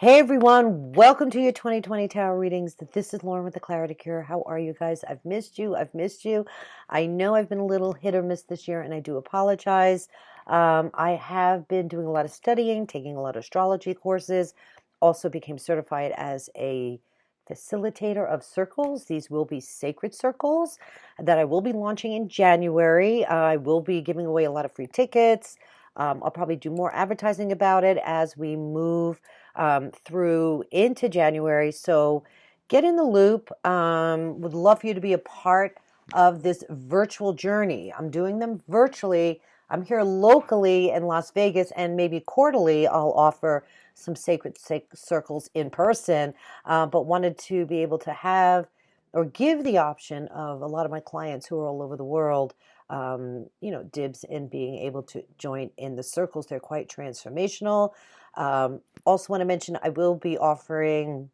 Hey everyone, welcome to your 2020 tarot readings. This is Lauren with the Clarity Cure. How are you guys? I've missed you. I've missed you. I know I've been a little hit or miss this year, and I do apologize. I have been doing a lot of studying, taking a lot of astrology courses. Also became certified as a facilitator of circles. These will be sacred circles that I will be launching in January. I will be giving away a lot of free tickets. I'll probably do more advertising about it as we move through into January. So get in the loop. Would love for you to be a part of this virtual journey. I'm doing them virtually. I'm here locally in Las Vegas, and maybe quarterly I'll offer some sacred circles in person, but wanted to be able to have or give the option of a lot of my clients who are all over the world, dibs in being able to join in the circles. They're quite transformational. Also want to mention I will be offering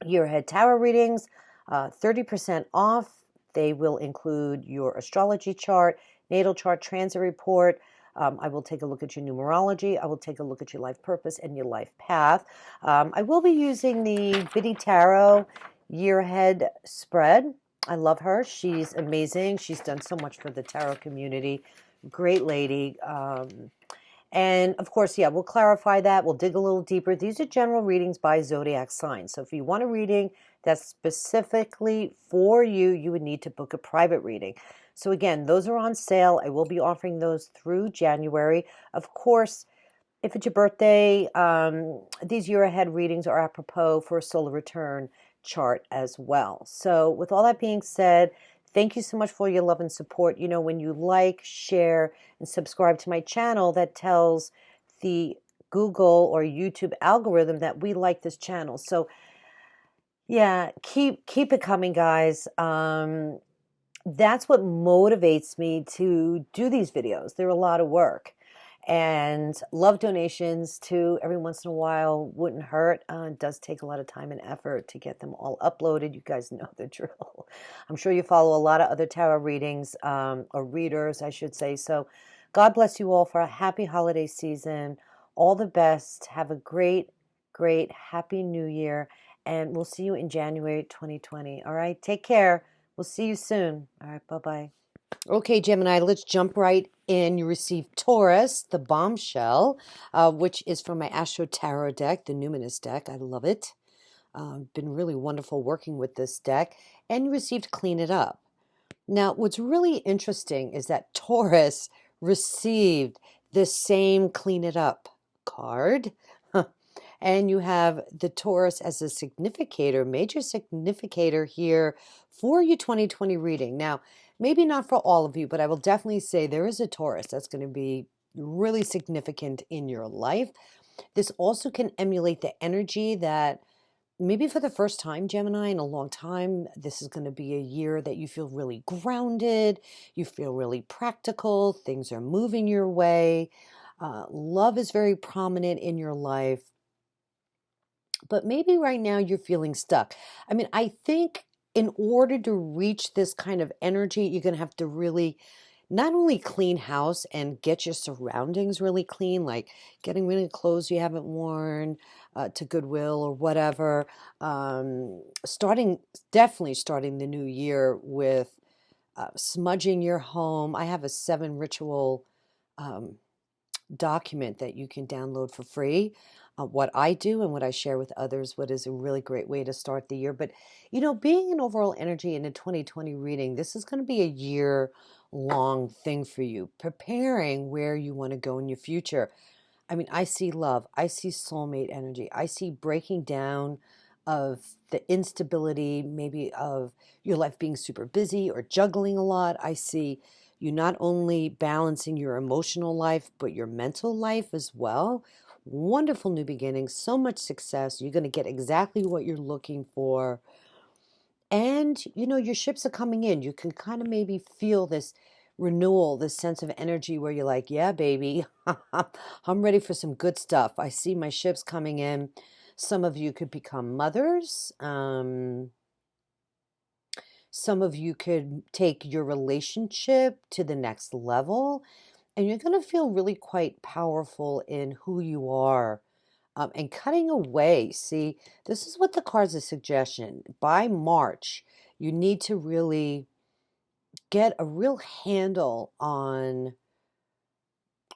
year ahead tarot readings, 30% off. They will include your astrology chart, natal chart, transit report. I will take a look at your numerology. I will take a look at your life purpose and your life path. I will be using the Biddy Tarot year ahead spread. I love her. She's amazing. She's done so much for the tarot community. Great lady. And of course, yeah, we'll clarify that. We'll dig a little deeper. These are general readings by zodiac sign. So if you want a reading that's specifically for you, you would need to book a private reading. So again, those are on sale. I will be offering those through January. Of course, if it's your birthday, these year ahead readings are apropos for a solar return chart as well. So with all that being said, thank you so much for your love and support. You know, when you like, share, and subscribe to my channel, that tells the Google or YouTube algorithm that we like this channel. So yeah, keep it coming, guys. That's what motivates me to do these videos. They're a lot of work. And love donations too, every once in a while, wouldn't hurt. It does take a lot of time and effort to get them all uploaded. You guys know the drill. I'm sure you follow a lot of other tarot readings, or readers, I should say. So God bless you all for a happy holiday season. All the best. Have a great, great, happy new year. And we'll see you in January 2020. All right, take care. We'll see you soon. All right, bye-bye. Okay, Gemini, let's jump right in. You received Taurus, the bombshell, which is from my Astro Tarot deck, the Numinous deck. I love it. Been really wonderful working with this deck. And you received Clean It Up. Now, what's really interesting is that Taurus received the same Clean It Up card. And you have the Taurus as a significator, major significator here for your 2020 reading. Now, maybe not for all of you, but I will definitely say there is a Taurus that's going to be really significant in your life. This also can emulate the energy that maybe for the first time, Gemini, in a long time, this is going to be a year that you feel really grounded, you feel really practical, things are moving your way. Love is very prominent in your life. But maybe right now you're feeling stuck. I mean, I think in order to reach this kind of energy, you're going to have to really not only clean house and get your surroundings really clean, like getting rid of clothes you haven't worn to Goodwill or whatever. Definitely starting the new year with smudging your home. I have a 7 ritual document that you can download for free. What I do and what I share with others, what is a really great way to start the year. But, you know, being an overall energy in a 2020 reading, this is going to be a year-long thing for you, preparing where you want to go in your future. I mean, I see love. I see soulmate energy. I see breaking down of the instability, maybe of your life being super busy or juggling a lot. I see you not only balancing your emotional life, but your mental life as well. Wonderful new beginnings, so much success. You're going to get exactly what you're looking for. And, you know, your ships are coming in. You can kind of maybe feel this renewal, this sense of energy where you're like, yeah, baby, I'm ready for some good stuff. I see my ships coming in. Some of you could become mothers. Some of you could take your relationship to the next level. And you're going to feel really quite powerful in who you are And cutting away. See, this is what the cards are suggestion. By March, you need to really get a real handle on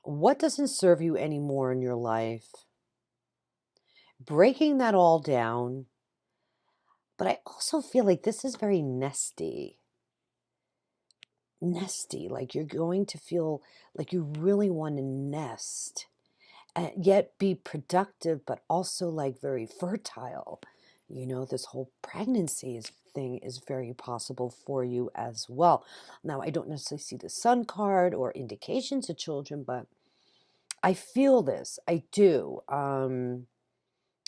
what doesn't serve you anymore in your life, breaking that all down. But I also feel like this is very nesty. Nesty, like you're going to feel like you really want to nest, and yet be productive, but also like very fertile. You know, this whole pregnancy thing is very possible for you as well. Now, I don't necessarily see the sun card or indications of children, but I feel this. I do.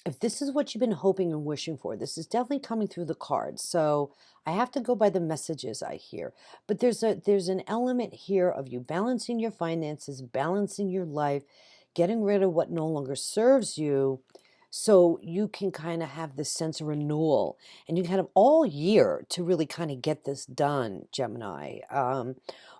If this is what you've been hoping and wishing for, this is definitely coming through the cards. So I have to go by the messages I hear. But there's an element here of you balancing your finances, balancing your life, getting rid of what no longer serves you, so you can kind of have this sense of renewal, and you can have all year to really kind of get this done, Gemini,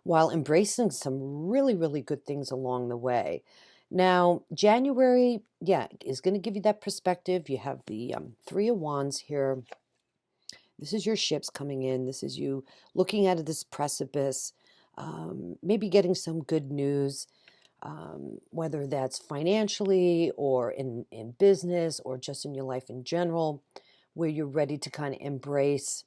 while embracing some really, really good things along the way. Now, January, yeah, is going to give you that perspective. You have the Three of Wands here. This is your ships coming in. This is you looking at this precipice, maybe getting some good news, whether that's financially or in business or just in your life in general, where you're ready to kind of embrace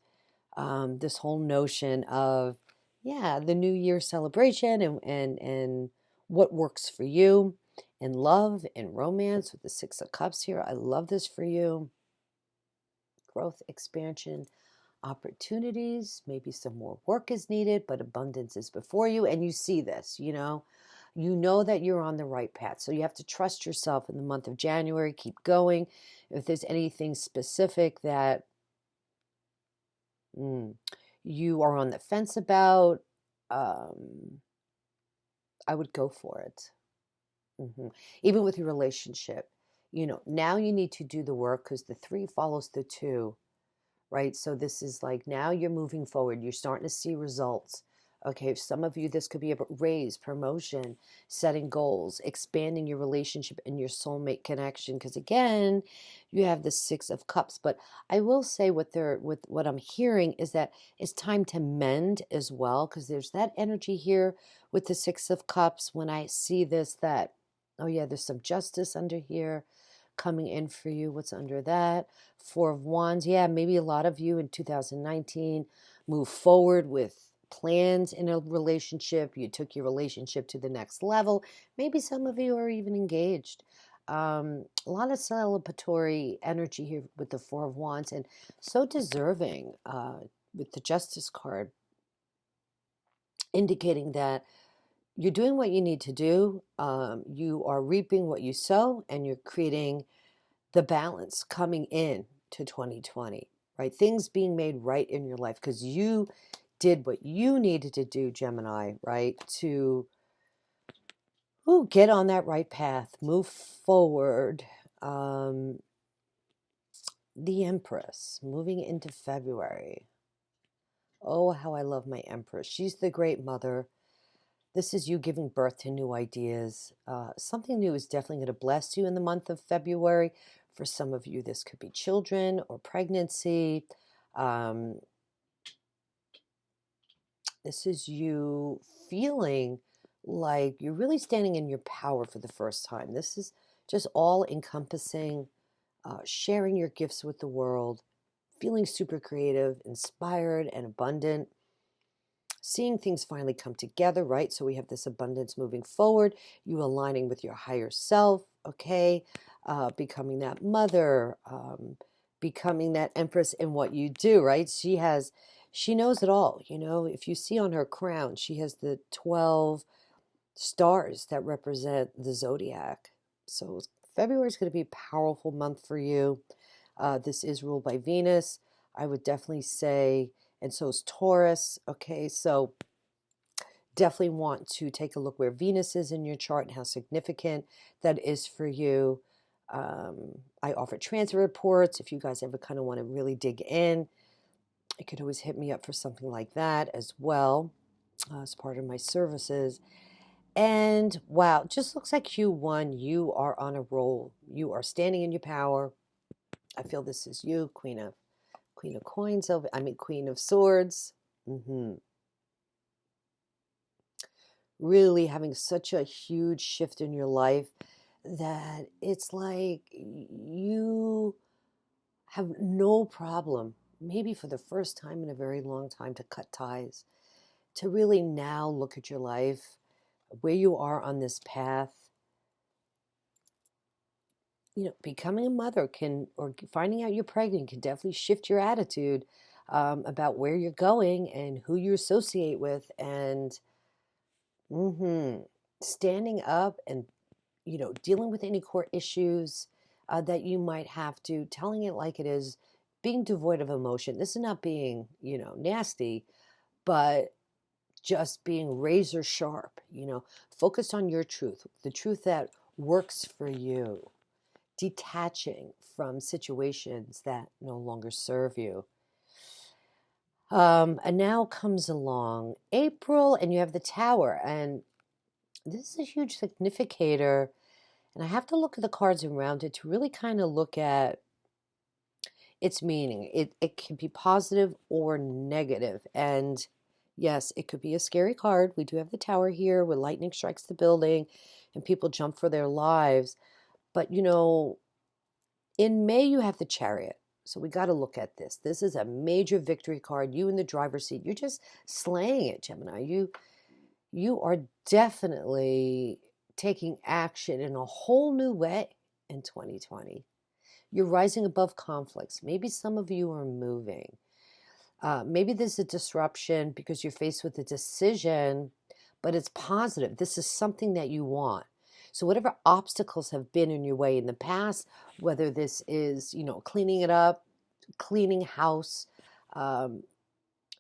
this whole notion of, yeah, the New Year celebration and what works for you in love and romance with the Six of Cups here. I love this for you. Growth, expansion, opportunities. Maybe some more work is needed, but abundance is before you. And you see this, you know that you're on the right path. So you have to trust yourself in the month of January. Keep going. If there's anything specific that you are on the fence about, I would go for it. Even with your relationship, now you need to do the work because the three follows the two, right? So this is like now you're moving forward. You're starting to see results. Okay, for some of you, this could be a raise, promotion, setting goals, expanding your relationship and your soulmate connection. Because again, you have the Six of Cups. But I will say what I'm hearing is that it's time to mend as well. Because there's that energy here with the Six of Cups. When I see this, that, oh yeah, there's some justice under here coming in for you. What's under that? Four of Wands. Yeah, maybe a lot of you in 2019 move forward with plans in a relationship. You took your relationship to the next level. Maybe some of you are even engaged. A lot of celebratory energy here with the Four of Wands, and so deserving with the Justice card, indicating that you're doing what you need to do. You are reaping what you sow, and you're creating the balance coming in to 2020, right? Things being made right in your life because you did what you needed to do, Gemini, right? To get on that right path, move forward. The Empress moving into February. Oh, how I love my Empress. She's the great mother. This is you giving birth to new ideas. Something new is definitely going to bless you in the month of February. For some of you, this could be children or pregnancy. This is you feeling like you're really standing in your power for the first time. This is just all encompassing, sharing your gifts with the world, feeling super creative, inspired, and abundant. Seeing things finally come together, right? So we have this abundance moving forward, you aligning with your higher self, okay? Becoming that mother, becoming that Empress in what you do, right? She knows it all. If you see on her crown, she has the 12 stars that represent the zodiac. So February is going to be a powerful month for you. This is ruled by Venus. I would definitely say, and so is Taurus. Okay, so definitely want to take a look where Venus is in your chart and how significant that is for you. I offer transfer reports. If you guys ever kind of want to really dig in, you could always hit me up for something like that as well as part of my services. And wow, just looks like Q1, you are on a roll. You are standing in your power. I feel this is you, Queen of Coins over, I mean Queen of Swords. Really having such a huge shift in your life that it's like you have no problem, maybe for the first time in a very long time, to cut ties, to really now look at your life, where you are on this path. You know, becoming a mother can, or finding out you're pregnant can definitely shift your attitude about where you're going and who you associate with, and standing up and, you know, dealing with any core issues that you might have to, telling it like it is, being devoid of emotion. This is not being, you know, nasty, but just being razor sharp, you know, focused on your truth, the truth that works for you, detaching from situations that no longer serve you. And now comes along April, and you have the Tower, and this is a huge significator. And I have to look at the cards around it to really kind of look at its meaning. It can be positive or negative. And yes, it could be a scary card. We do have the Tower here where lightning strikes the building and people jump for their lives. But, you know, in May, you have the Chariot. So we got to look at this. This is a major victory card. You in the driver's seat. You're just slaying it, Gemini. You are definitely taking action in a whole new way in 2020. You're rising above conflicts. Maybe some of you are moving. Maybe there's a disruption because you're faced with a decision, but it's positive. This is something that you want. So whatever obstacles have been in your way in the past, whether this is, you know, cleaning it up, cleaning house,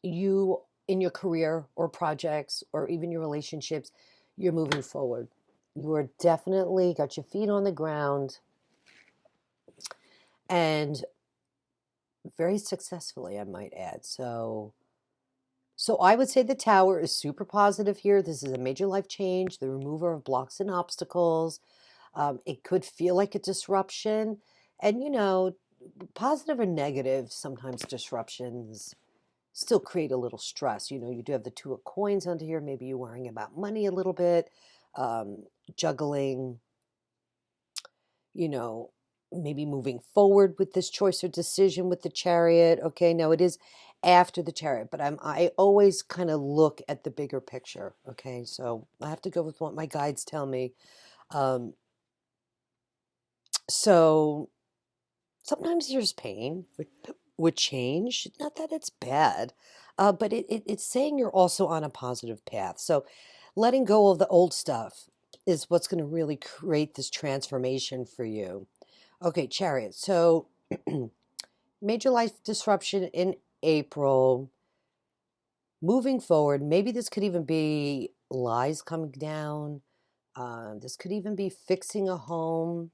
you in your career or projects or even your relationships, you're moving forward. You are definitely got your feet on the ground, and very successfully, I might add. So I would say the Tower is super positive here. This is a major life change, the remover of blocks and obstacles. It could feel like a disruption. And, you know, positive or negative, sometimes disruptions still create a little stress. You know, you do have the Two of Coins under here. Maybe you're worrying about money a little bit, juggling, you know, maybe moving forward with this choice or decision with the Chariot. Okay, now it is after the Chariot, but I always kind of look at the bigger picture. Okay, so I have to go with what my guides tell me. Um, so sometimes there's pain with change. Not that it's bad, but it's saying you're also on a positive path. So letting go of the old stuff is what's going to really create this transformation for you. Okay, Chariot. So major life disruption in April. Moving forward, maybe this could even be lies coming down. This could even be fixing a home,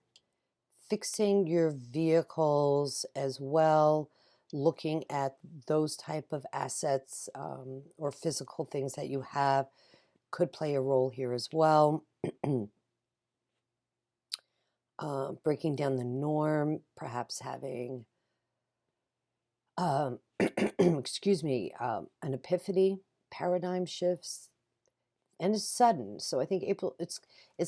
fixing your vehicles as well, looking at those type of assets or physical things that you have could play a role here as well. Breaking down the norm, perhaps having, excuse me, an epiphany, paradigm shifts, and it's sudden. So I think April, it's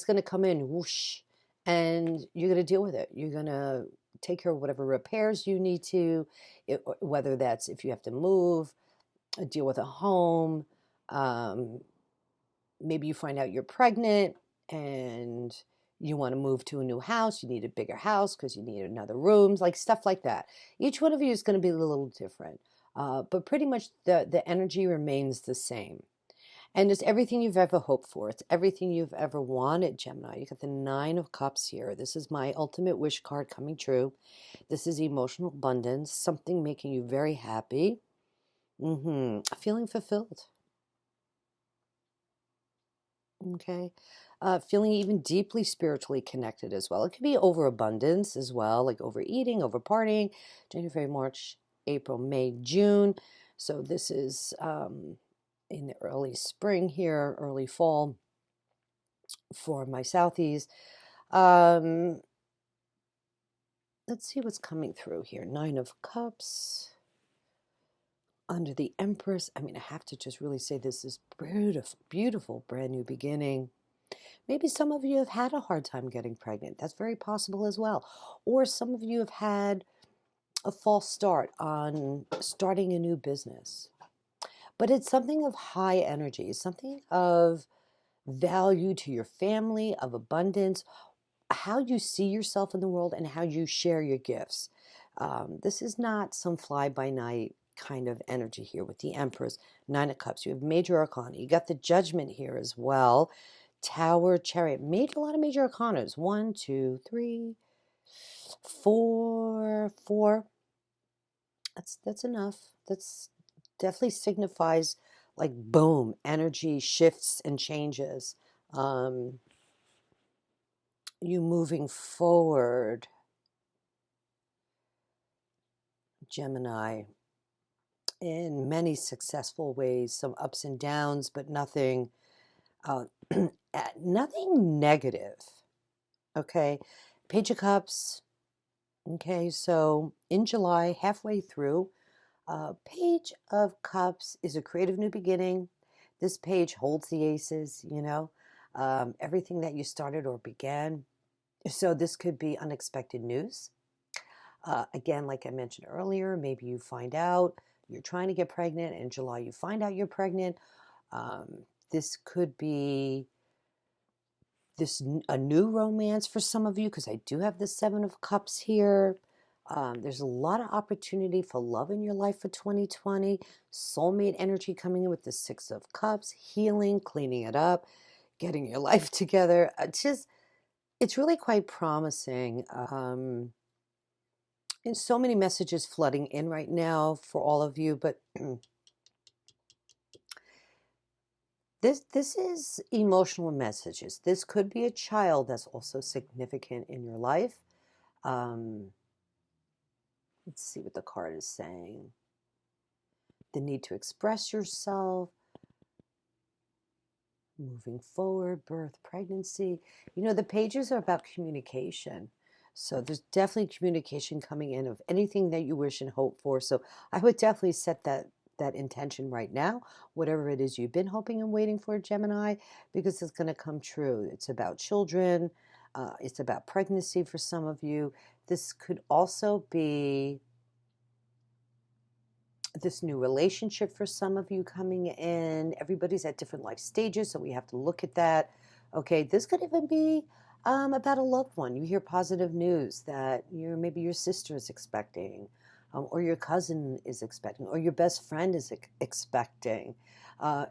going to come in whoosh, and you're going to deal with it. You're going to take care of whatever repairs you need to, whether that's if you have to move, deal with a home. Maybe you find out you're pregnant and you want to move to a new house. You need a bigger house because you need another rooms, like stuff like that. Each one of you is going to be a little different, but pretty much the energy remains the same. And it's everything you've ever hoped for. It's everything you've ever wanted, Gemini. You got the Nine of Cups here. This is my ultimate wish card coming true. This is emotional abundance, something making you very happy. Feeling fulfilled. Okay. Feeling even deeply spiritually connected as well. It could be overabundance as well, like overeating, over partying. January, March, April, May, June. So this is in the early spring here, early fall. for my Southies. Let's see what's coming through here. 9 of Cups under the Empress. I mean, I have to just really say this is beautiful, beautiful brand new beginning. Maybe some of you have had a hard time getting pregnant. That's very possible as well. Or some of you have had a false start on starting a new business. But it's something of high energy, something of value to your family, of abundance, how you see yourself in the world, and how you share your gifts. This is not some fly-by-night kind of energy here with the Empress. 9 of Cups. You have Major Arcana. You got the Judgment here as well. Tower, Chariot. A lot of Major Arcanas. 1, 2, 3, 4, 4. That's enough. That's definitely signifies like boom, energy shifts and changes. You moving forward, Gemini, in many successful ways, some ups and downs, but nothing nothing negative. Okay, Page of Cups. Okay, so in July, halfway through, Page of Cups is a creative new beginning. This page holds the aces, you know, everything that you started or began. So this could be unexpected news. Again, like I mentioned earlier, maybe you find out you're trying to get pregnant. In July, you find out you're pregnant. This could be a new romance for some of you, because I do have the 7 of Cups here. There's a lot of opportunity for love in your life for 2020. Soulmate energy coming in with the 6 of Cups, healing, cleaning it up, getting your life together. It's really quite promising. And so many messages flooding in right now for all of you, but this is emotional messages. This could be a child that's also significant in your life. Let's see what the card is saying. The need to express yourself, moving forward, birth, pregnancy. You know, the pages are about communication. So there's definitely communication coming in of anything that you wish and hope for. So I would definitely set that intention right now, whatever it is you've been hoping and waiting for, Gemini, because it's going to come true. It's about children. It's about pregnancy for some of you. This could also be this new relationship for some of you coming in. Everybody's at different life stages, so we have to look at that. Okay, this could even be about a loved one. You hear positive news that maybe your sister is expecting, or your cousin is expecting, or your best friend is expecting.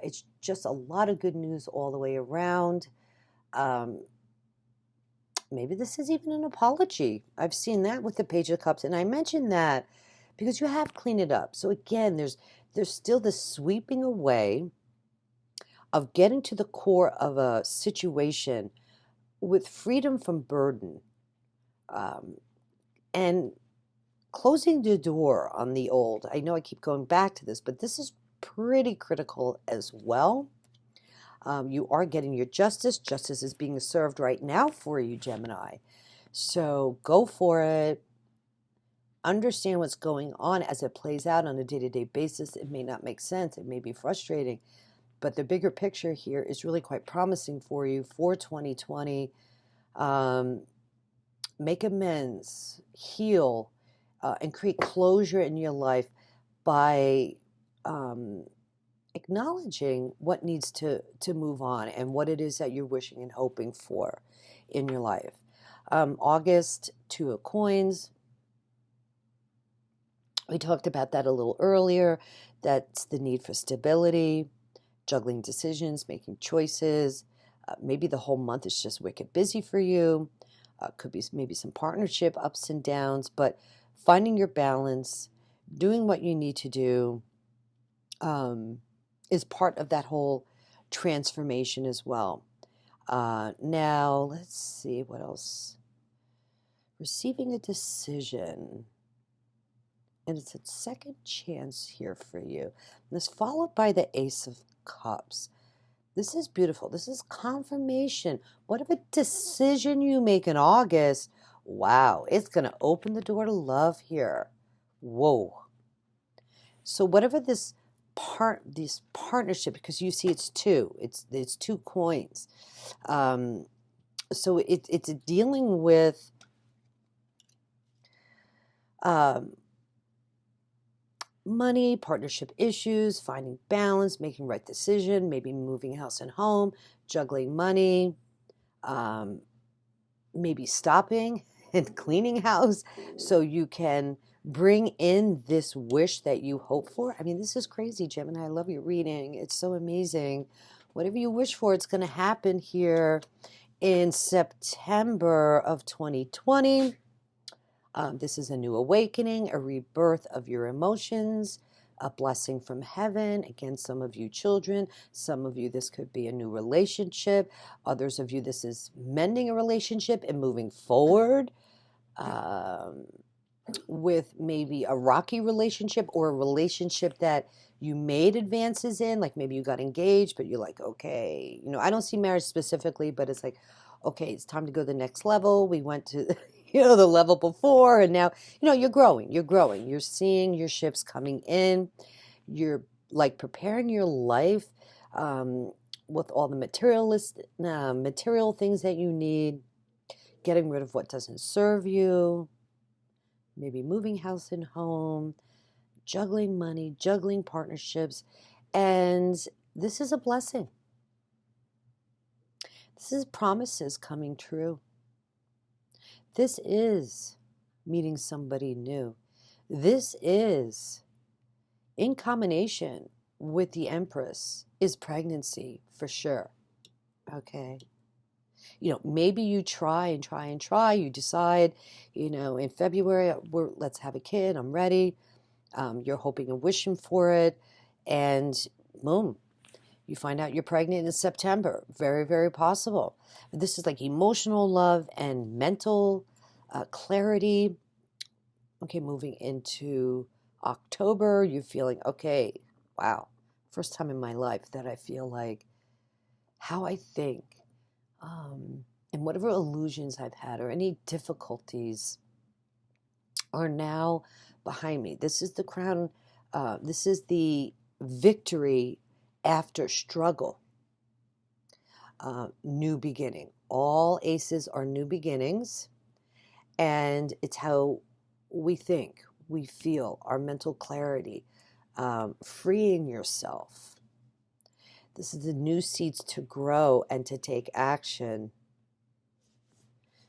It's just a lot of good news all the way around. Maybe this is even an apology. I've seen that with the Page of Cups, and I mentioned that because you have cleaned it up. So again, there's still this sweeping away of getting to the core of a situation with freedom from burden, and closing the door on the old. I know I keep going back to this, but this is pretty critical as well. You are getting your justice. Justice is being served right now for you, Gemini. So go for it. Understand what's going on as it plays out on a day-to-day basis. It may not make sense. It may be frustrating. But the bigger picture here is really quite promising for you for 2020. Make amends, heal, and create closure in your life by acknowledging what needs to move on and what it is that you're wishing and hoping for in your life. August, 2 of Coins. We talked about that a little earlier. That's the need for stability, juggling decisions, making choices. Maybe the whole month is just wicked busy for you. Could be maybe some partnership ups and downs, but finding your balance, doing what you need to do, is part of that whole transformation as well. Now, let's see what else. Receiving a decision. And it's a second chance here for you. And it's followed by the Ace of Cups. This is beautiful. This is confirmation. Whatever decision you make in August, wow, it's going to open the door to love here. Whoa. So whatever this partnership, because you see it's two, it's two coins. So it's dealing with money, partnership issues, finding balance, making right decision, maybe moving house and home, juggling money, maybe stopping and cleaning house so you can bring in this wish that you hope for. I mean, this is crazy, Gemini. I love your reading. It's so amazing. Whatever you wish for, it's going to happen here in September of 2020. This is a new awakening, a rebirth of your emotions, a blessing from heaven. Again, some of you children, some of you this could be a new relationship. Others of you this is mending a relationship and moving forward with maybe a rocky relationship or a relationship that you made advances in, like maybe you got engaged, but you're like, okay, you know, I don't see marriage specifically, but it's like, okay, it's time to go to the next level. We went to, you know, the level before, and now, you know, you're growing, you're seeing your ships coming in, you're like preparing your life with all the material things that you need, getting rid of what doesn't serve you, maybe moving house and home, juggling money, juggling partnerships, and this is a blessing. This is promises coming true. This is meeting somebody new. This is, in combination with the Empress, is pregnancy for sure. Okay. You know, maybe you try and try and try. You decide, you know, in February, let's have a kid. I'm ready. You're hoping and wishing for it. And boom, you find out you're pregnant in September. Very, very possible. This is like emotional love and mental clarity. Okay, moving into October, you're feeling, okay, wow, first time in my life that I feel like how I think and whatever illusions I've had or any difficulties are now behind me. This is the crown. This is the victory after struggle. New beginning. All aces are new beginnings, and it's how we think, we feel, our mental clarity, freeing yourself. This is the new seeds to grow and to take action.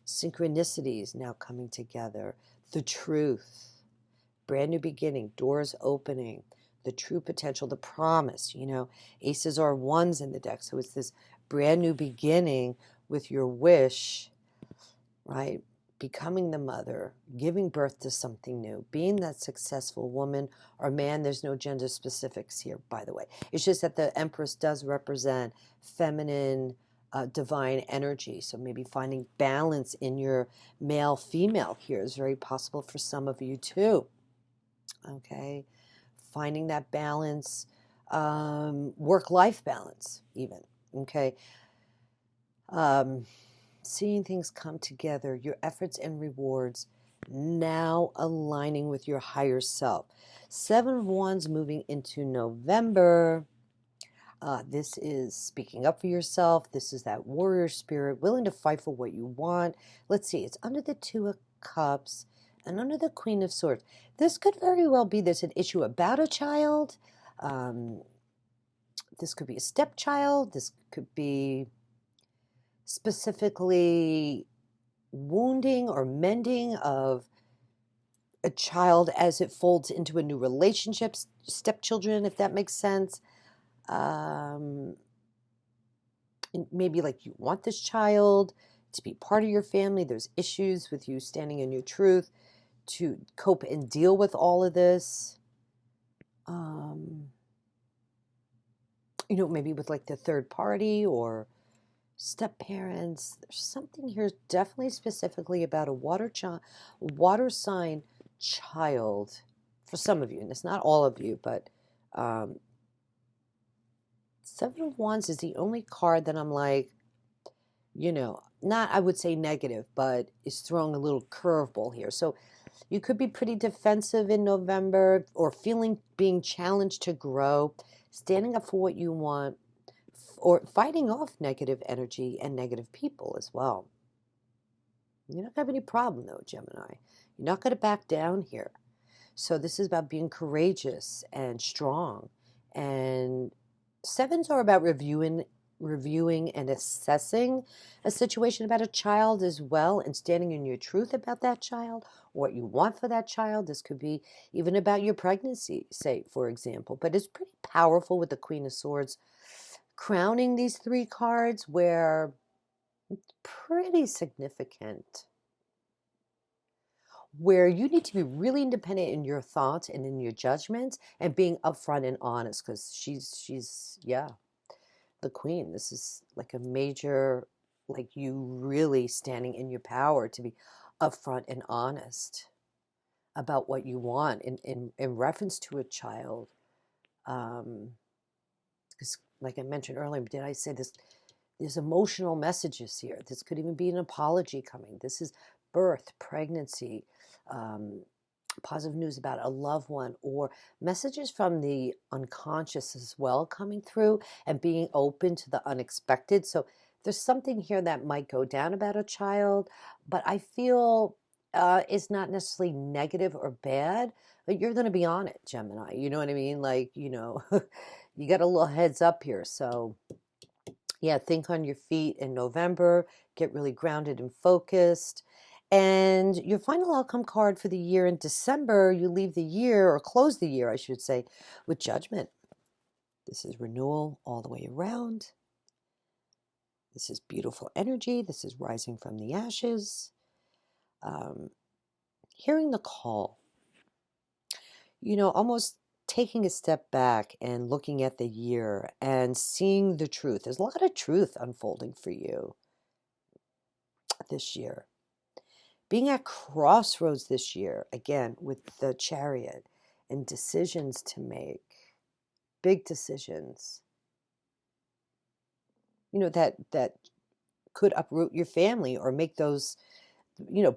Synchronicities now coming together. The truth. Brand new beginning. Doors opening. The true potential. The promise. You know, aces are ones in the deck. So it's this brand new beginning with your wish, right? Becoming the mother, giving birth to something new, being that successful woman or man. There's no gender specifics here, by the way. It's just that the Empress does represent feminine, divine energy. So maybe finding balance in your male-female here is very possible for some of you too. Okay, finding that balance, work-life balance even. Okay. Seeing things come together, your efforts and rewards now aligning with your higher self. Seven of Wands moving into November. This is speaking up for yourself. This is that warrior spirit, willing to fight for what you want. Let's see, it's under the Two of Cups and under the Queen of Swords. This could very well be there's an issue about a child. This could be a stepchild. This could be specifically wounding or mending of a child as it folds into a new relationship, stepchildren, if that makes sense. Maybe like you want this child to be part of your family. There's issues with you standing in your truth to cope and deal with all of this. You know, maybe with like the third party or step parents. There's something here definitely specifically about a water sign child for some of you, and it's not all of you, but Seven of Wands is the only card that I'm like, not, I would say negative, but is throwing a little curveball here. So you could be pretty defensive in November, or being challenged to grow, standing up for what you want, or fighting off negative energy and negative people as well. You're not going to have any problem, though, Gemini. You're not going to back down here. So this is about being courageous and strong. And sevens are about reviewing and assessing a situation about a child as well, and standing in your truth about that child, what you want for that child. This could be even about your pregnancy, say, for example. But it's pretty powerful with the Queen of Swords crowning these three cards, where it's pretty significant, where you need to be really independent in your thoughts and in your judgments, and being upfront and honest, because she's the queen. This is like a major, like, you really standing in your power to be upfront and honest about what you want in reference to a child. Because like I mentioned earlier, did I say this? There's emotional messages here. This could even be an apology coming. This is birth, pregnancy, positive news about a loved one, or messages from the unconscious as well coming through, and being open to the unexpected. So there's something here that might go down about a child, but I feel it's not necessarily negative or bad, but you're going to be on it, Gemini. You know what I mean? Like, you got a little heads up here. So yeah, think on your feet in November, get really grounded and focused. And your final outcome card for the year in December, you leave the year, or close the year, I should say, with Judgment. This is renewal all the way around. This is beautiful energy. This is rising from the ashes. Hearing the call, almost taking a step back and looking at the year and seeing the truth. There's a lot of truth unfolding for you this year. Being at crossroads this year, again, with the Chariot, and decisions to make, big decisions, that could uproot your family, or make those,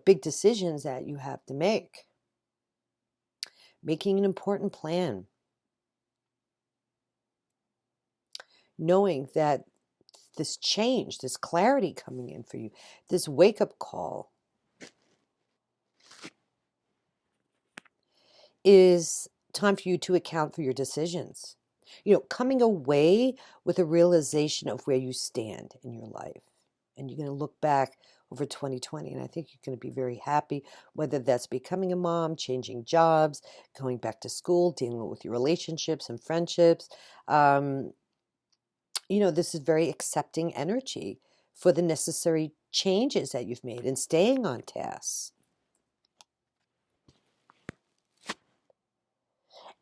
big decisions that you have to make. Making an important plan. Knowing that this change, this clarity coming in for you, this wake-up call, is time for you to account for your decisions. Coming away with a realization of where you stand in your life. And you're going to look back over 2020, and I think you're going to be very happy, whether that's becoming a mom, changing jobs, going back to school, dealing with your relationships and friendships. This is very accepting energy for the necessary changes that you've made, and staying on task.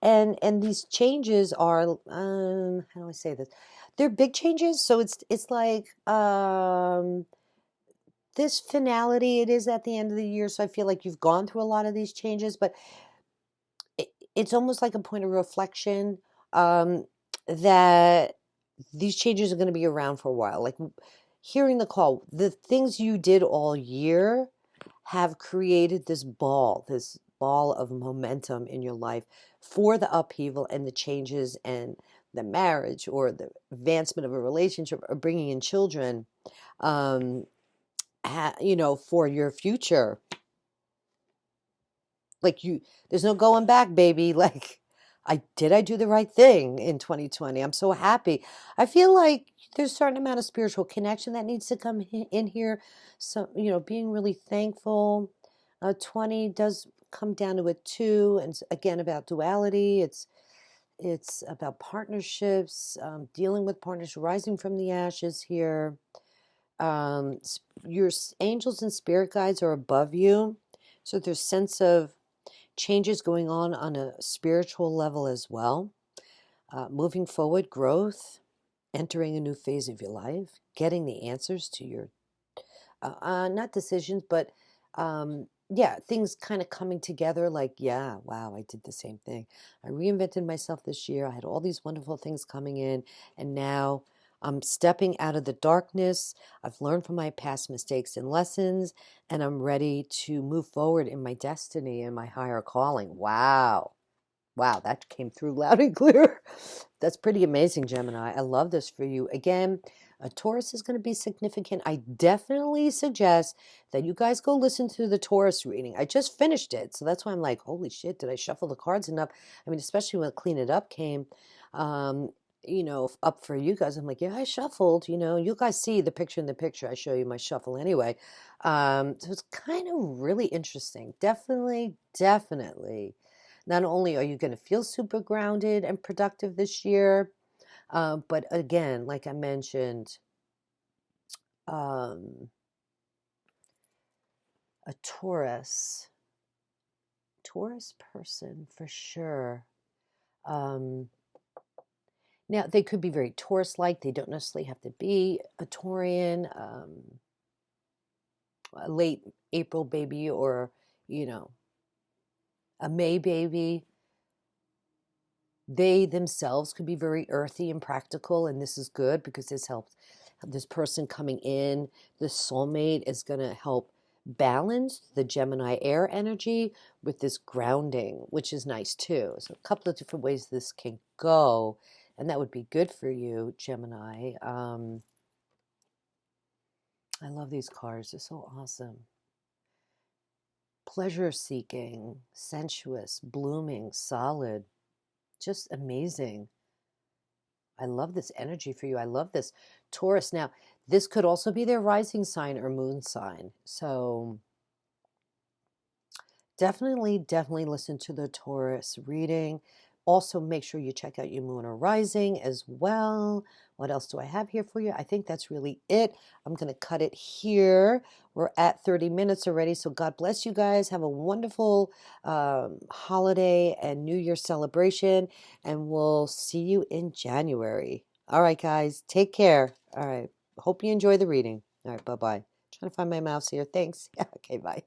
And these changes are, how do I say this? They're big changes. So it's like, this finality, it is at the end of the year. So I feel like you've gone through a lot of these changes, but it's almost like a point of reflection, that these changes are going to be around for a while. Like, hearing the call, the things you did all year have created this ball of momentum in your life for the upheaval and the changes, and the marriage, or the advancement of a relationship, or bringing in children, for your future. Like, there's no going back, baby. Like, I do the right thing in 2020. I'm so happy. I feel like there's a certain amount of spiritual connection that needs to come in here. So, being really thankful. 20 does come down to a 2, and it's again about duality. It's about partnerships, dealing with partners, rising from the ashes here. Your angels and spirit guides are above you. So there's sense of changes going on a spiritual level as well. Moving forward, growth, entering a new phase of your life, getting the answers to your, not decisions, but yeah, things kind of coming together like, yeah, wow, I did the same thing. I reinvented myself this year. I had all these wonderful things coming in, and now I'm stepping out of the darkness. I've learned from my past mistakes and lessons, and I'm ready to move forward in my destiny and my higher calling. Wow. Wow, that came through loud and clear. That's pretty amazing, Gemini. I love this for you. Again, a Taurus is going to be significant. I definitely suggest that you guys go listen to the Taurus reading. I just finished it, so that's why I'm like, holy shit, did I shuffle the cards enough? I mean, especially when Clean It Up came, um, up for you guys. I'm like, yeah, I shuffled. You guys see the picture in the picture. I show you my shuffle anyway. So it's kind of really interesting. Definitely, definitely. Not only are you going to feel super grounded and productive this year, but again, like I mentioned, um, a Taurus person for sure. Um, Now, they could be very Taurus-like. They don't necessarily have to be a Taurian, a late April baby, or, you know, a May baby. They themselves could be very earthy and practical, and this is good because this helps this person coming in. The soulmate is going to help balance the Gemini air energy with this grounding, which is nice too. So a couple of different ways this can go, and that would be good for you, Gemini. I love these cards. They're so awesome. Pleasure seeking, sensuous, blooming, solid, just amazing. I love this energy for you. I love this Taurus. Now, this could also be their rising sign or moon sign. So definitely listen to the Taurus reading. Also, make sure you check out your moon or rising as well. What else do I have here for you? I think that's really it. I'm going to cut it here. We're at 30 minutes already. So God bless you guys. Have a wonderful holiday and New Year celebration. And we'll see you in January. All right, guys. Take care. All right. Hope you enjoy the reading. All right. Bye-bye. Trying to find my mouse here. Thanks. Okay, bye.